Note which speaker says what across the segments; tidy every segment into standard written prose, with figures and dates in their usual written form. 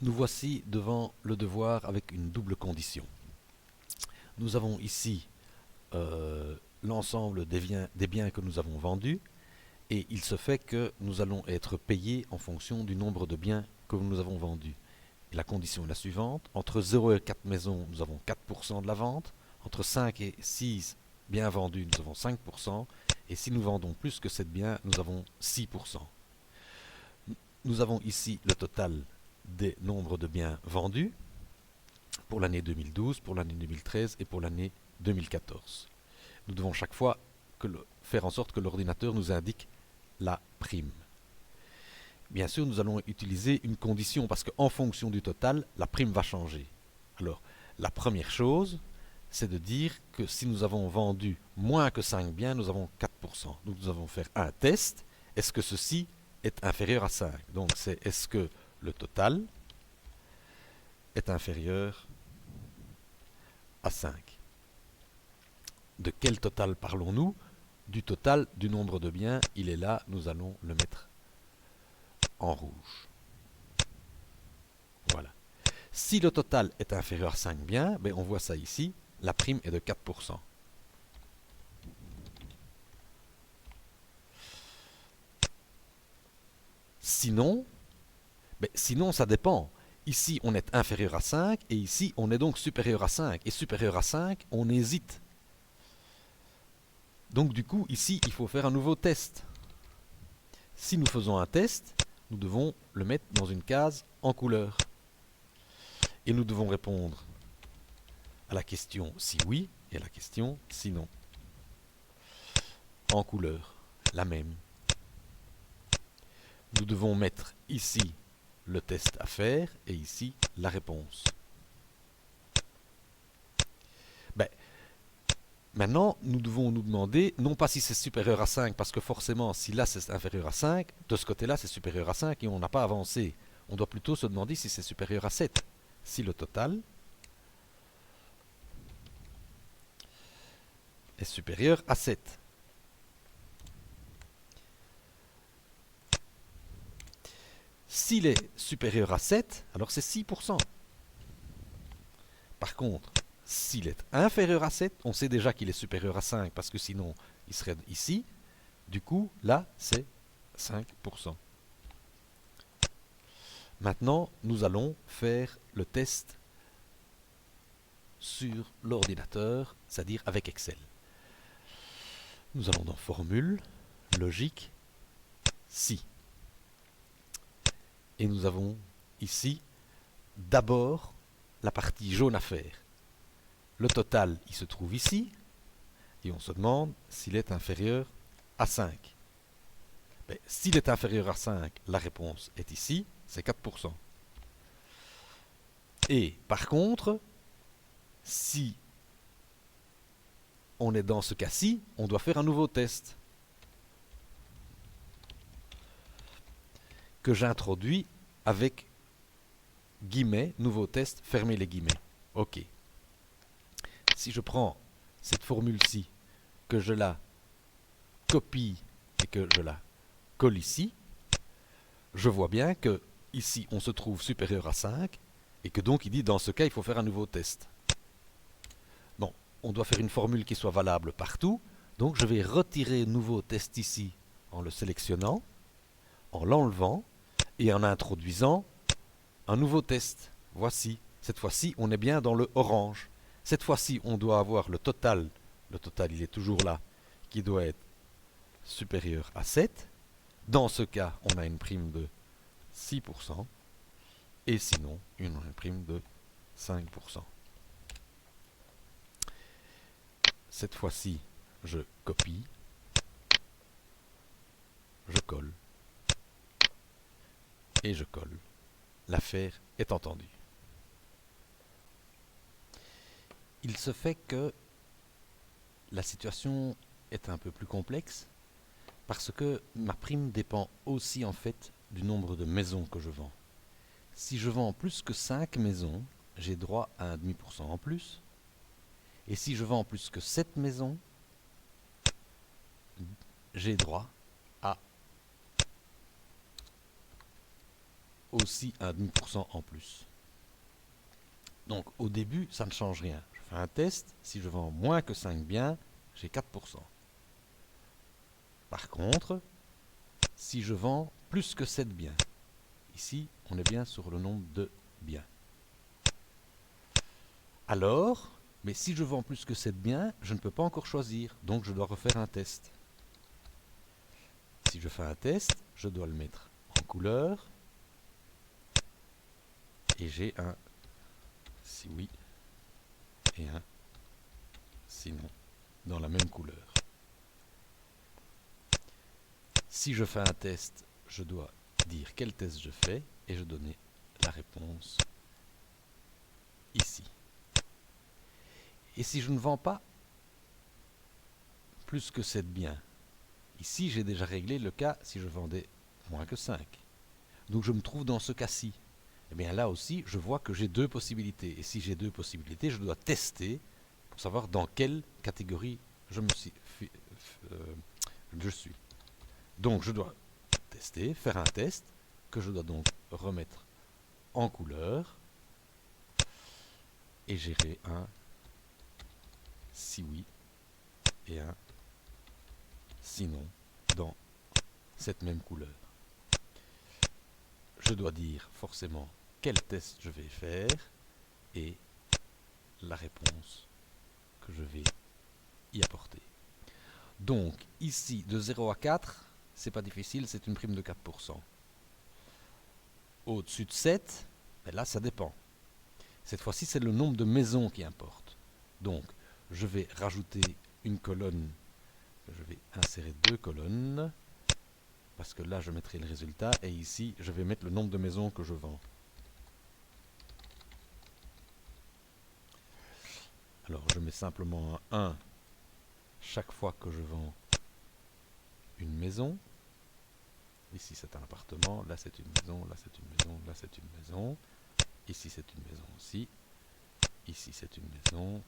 Speaker 1: Nous voici devant le devoir avec une double condition. Nous avons ici l'ensemble des biens que nous avons vendus et il se fait que nous allons être payés en fonction du nombre de biens que nous avons vendus. Et la condition est la suivante, entre 0 et 4 maisons, nous avons 4% de la vente, entre 5 et 6 biens vendus, nous avons 5%, et si nous vendons plus que 7 biens, nous avons 6%. Nous avons ici le total des nombres de biens vendus pour l'année 2012, pour l'année 2013 et pour l'année 2014. Nous devons chaque fois faire en sorte que l'ordinateur nous indique la prime. Bien sûr, nous allons utiliser une condition parce qu'en fonction du total, la prime va changer. Alors, la première chose, c'est de dire que si nous avons vendu moins que 5 biens, nous avons 4%. Donc nous allons faire un test. Est-ce que ceci est inférieur à 5? Donc c'est est-ce que le total est inférieur à 5? De quel total parlons-nous? Du total du nombre de biens. Il est là, nous allons le mettre en rouge. Voilà. Si le total est inférieur à 5 biens, ben on voit ça ici, la prime est de 4%. Sinon, sinon ça dépend. Ici, on est inférieur à 5 et ici, on est donc supérieur à 5. Et supérieur à 5, on hésite. Donc du coup, ici, il faut faire un nouveau test. Si nous faisons un test, nous devons le mettre dans une case en couleur. Et nous devons répondre à la question si oui et à la question si non. En couleur, la même. Nous devons mettre ici le test à faire et ici la réponse. Maintenant, nous devons nous demander, non pas si c'est supérieur à 5, parce que forcément, si là c'est inférieur à 5, de ce côté-là c'est supérieur à 5 et on n'a pas avancé. On doit plutôt se demander si c'est supérieur à 7. Si le total est supérieur à 7. S'il est supérieur à 7, alors c'est 6%. Par contre, s'il est inférieur à 7, on sait déjà qu'il est supérieur à 5, parce que sinon, il serait ici. Du coup, là, c'est 5%. Maintenant, nous allons faire le test sur l'ordinateur, c'est-à-dire avec Excel. Nous allons dans Formule, Logique, Si. Et nous avons ici d'abord la partie jaune à faire. Le total, il se trouve ici, et on se demande s'il est inférieur à 5. S'il est inférieur à 5, la réponse est ici, c'est 4%. Et par contre, si on est dans ce cas-ci, on doit faire un nouveau test que j'introduis avec guillemets, nouveau test, fermez les guillemets. OK. Si je prends cette formule-ci, que je la copie et que je la colle ici, je vois bien que ici on se trouve supérieur à 5 et que donc il dit dans ce cas il faut faire un nouveau test. Bon, on doit faire une formule qui soit valable partout, donc je vais retirer nouveau test ici en le sélectionnant, en l'enlevant et en introduisant un nouveau test. Voici, cette fois-ci on est bien dans le orange. Cette fois-ci on doit avoir le total il est toujours là, qui doit être supérieur à 7. Dans ce cas, on a une prime de 6%, et sinon, une prime de 5%. Cette fois-ci, je copie, je colle, et je colle. L'affaire est entendue. Il se fait que la situation est un peu plus complexe, parce que ma prime dépend aussi en fait du nombre de maisons que je vends. Si je vends plus que 5 maisons, j'ai droit à 1,5% en plus. Et si je vends plus que 7 maisons, j'ai droit à aussi un demi% en plus. Donc au début, ça ne change rien. Je fais un test, si je vends moins que 5 biens, j'ai 4%. Par contre, si je vends plus que 7 biens, ici, on est bien sur le nombre de biens. Alors, mais si je vends plus que 7 biens, je ne peux pas encore choisir, donc je dois refaire un test. Si je fais un test, je dois le mettre en couleur, et j'ai un si oui et un sinon dans la même couleur. Si je fais un test, je dois dire quel test je fais et je donner la réponse ici. Et si je ne vends pas plus que 7 biens, ici j'ai déjà réglé le cas si je vendais moins que 5. Donc je me trouve dans ce cas-ci. Et bien là aussi, je vois que j'ai deux possibilités. Et si j'ai deux possibilités, je dois tester pour savoir dans quelle catégorie je suis. Donc je dois tester, faire un test, que je dois donc remettre en couleur, et gérer un si oui et un sinon dans cette même couleur. Je dois dire forcément quel test je vais faire et la réponse que je vais y apporter. Donc ici de 0 à 4, c'est pas difficile, c'est une prime de 4%. Au-dessus de 7, ben là ça dépend. Cette fois-ci c'est le nombre de maisons qui importe. Donc je vais rajouter une colonne, je vais insérer deux colonnes, parce que là je mettrai le résultat, et ici je vais mettre le nombre de maisons que je vends. Alors je mets simplement un 1 chaque fois que je vends une maison. Ici c'est un appartement, là c'est une maison, là c'est une maison, là c'est une maison. Ici c'est une maison aussi. Ici c'est une maison.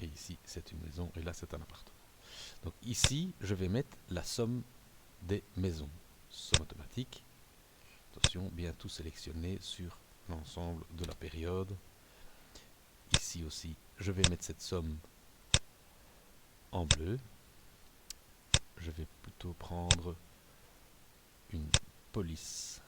Speaker 1: Et ici c'est une maison, et là c'est un appartement. Donc ici je vais mettre la somme des maisons. Somme automatique. Attention, bien tout sélectionner sur l'ensemble de la période. Ici aussi, je vais mettre cette somme en bleu. Je vais plutôt prendre une police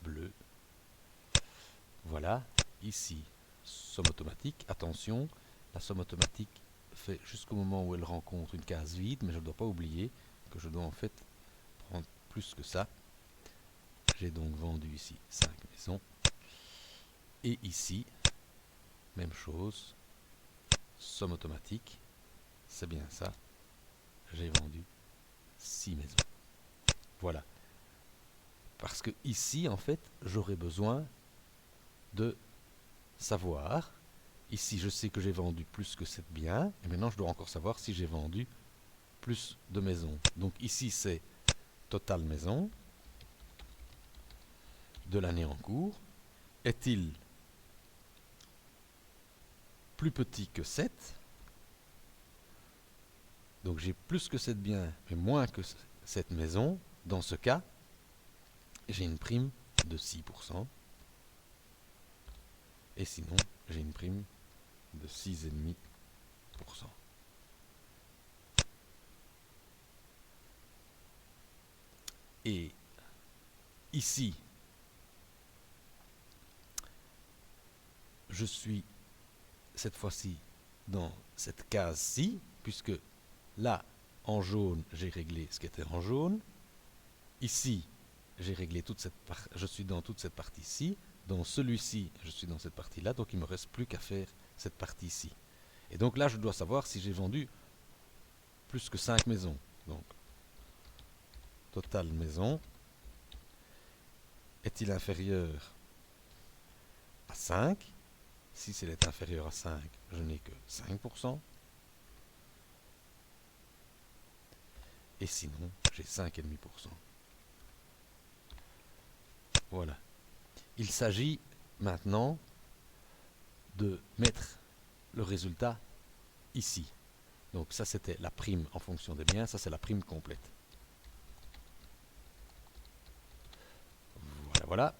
Speaker 1: bleue. Voilà, ici, somme automatique. Attention, la somme automatique fait jusqu'au moment où elle rencontre une case vide, mais je ne dois pas oublier que je dois en fait prendre plus que ça. J'ai donc vendu ici 5 maisons. Et ici, même chose, somme automatique, c'est bien ça. J'ai vendu 6 maisons. Voilà. Parce que ici, en fait, j'aurais besoin de savoir. Ici, je sais que j'ai vendu plus que 7 biens. Et maintenant, je dois encore savoir si j'ai vendu plus de maisons. Donc ici, c'est total maison de l'année en cours. Est-il plus petit que 7? Donc j'ai plus que 7 biens, mais moins que 7 maisons. Dans ce cas, j'ai une prime de 6%. Et sinon, j'ai une prime de 6,5%. Et ici, je suis cette fois-ci dans cette case-ci, puisque là, en jaune, j'ai réglé ce qui était en jaune. Ici, j'ai réglé toute cette partie, je suis dans toute cette partie-ci. Dans celui-ci, je suis dans cette partie-là, donc il ne me reste plus qu'à faire cette partie-ci. Et donc là, je dois savoir si j'ai vendu plus que 5 maisons. Donc, total maison, est-il inférieur à 5? Si c'est est inférieur à 5, je n'ai que 5%. Et sinon, j'ai 5,5%. Voilà. Il s'agit maintenant de mettre le résultat ici. Donc ça, c'était la prime en fonction des biens. Ça, c'est la prime complète. voilà.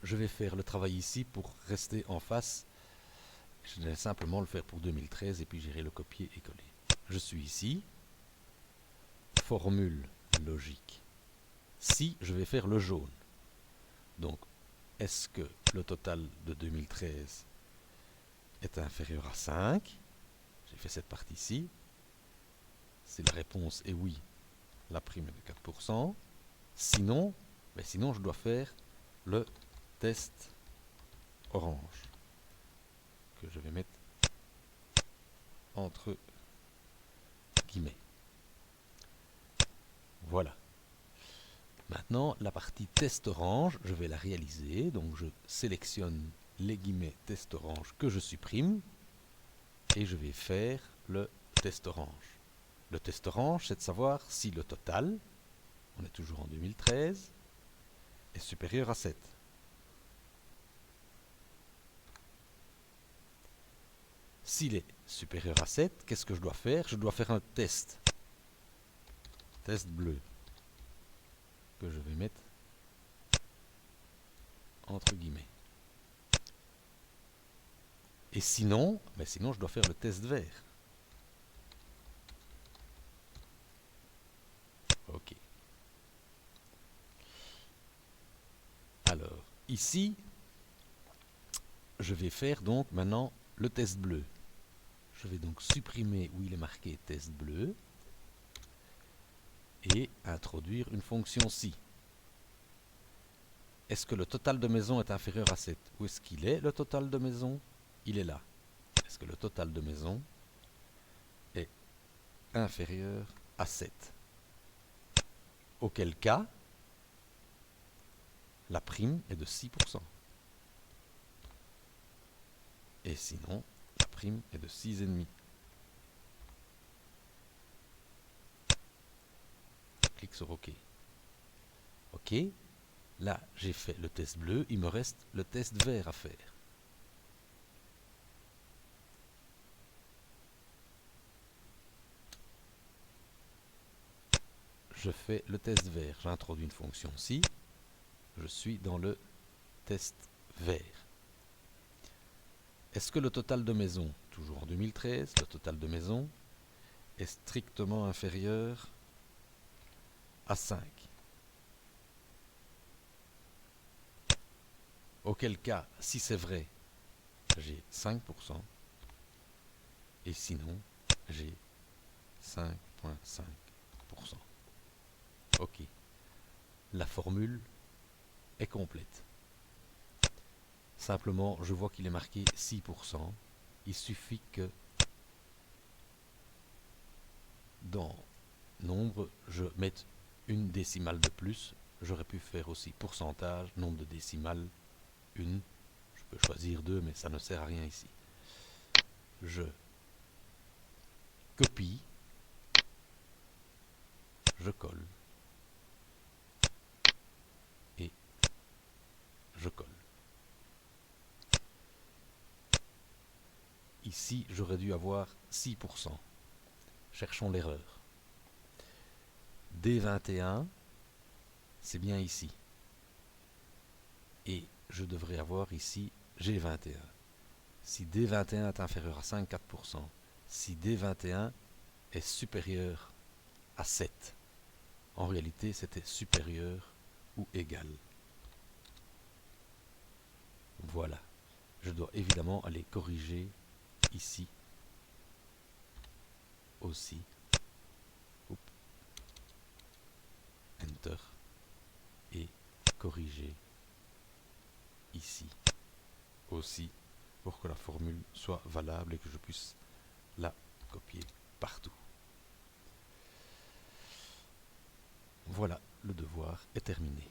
Speaker 1: Je vais faire le travail ici pour rester en face. Je vais simplement le faire pour 2013 et puis j'irai le copier et coller. Je suis ici. Formule logique. Si je vais faire le jaune. Donc, est-ce que le total de 2013 est inférieur à 5? J'ai fait cette partie-ci. Si la réponse est oui, la prime est de 4%. Sinon, sinon je dois faire le test orange que je vais mettre entre guillemets. Voilà. Maintenant, la partie test orange, je vais la réaliser. Donc, je sélectionne les guillemets test orange que je supprime et je vais faire le test orange. Le test orange, c'est de savoir si le total, on est toujours en 2013, est supérieur à 7. S'il est supérieur à 7, qu'est-ce que je dois faire? Je dois faire un test. Test bleu. Que je vais mettre entre guillemets. Et sinon, sinon je dois faire le test vert. Ok. Alors, ici, je vais faire donc maintenant le test bleu. Je vais donc supprimer où il est marqué test bleu et introduire une fonction si. Est-ce que le total de maison est inférieur à 7? Où est-ce qu'il est, le total de maison? Il est là. Est-ce que le total de maison est inférieur à 7? Auquel cas, la prime est de 6%. Et sinon, la prime est de 6,5%. Clique sur OK. OK. Là, j'ai fait le test bleu. Il me reste le test vert à faire. Je fais le test vert. J'introduis une fonction si. Je suis dans le test vert. Est-ce que le total de maison, toujours en 2013, le total de maison est strictement inférieur à 5? Auquel cas, si c'est vrai, j'ai 5%. Et sinon, j'ai 5,5%. Ok. La formule est complète. Simplement, je vois qu'il est marqué 6%. Il suffit que dans nombre, je mette une décimale de plus. J'aurais pu faire aussi pourcentage, nombre de décimales, une. Je peux choisir 2, mais ça ne sert à rien ici. Je copie, je colle et je colle. Ici, j'aurais dû avoir 6%. Cherchons l'erreur. D21, c'est bien ici. Et je devrais avoir ici G21. Si D21 est inférieur à 5, 4%. Si D21 est supérieur à 7. En réalité, c'était supérieur ou égal. Voilà. Je dois évidemment aller corriger ici aussi. Enter. Et corriger ici aussi pour que la formule soit valable et que je puisse la copier partout. Voilà, le devoir est terminé.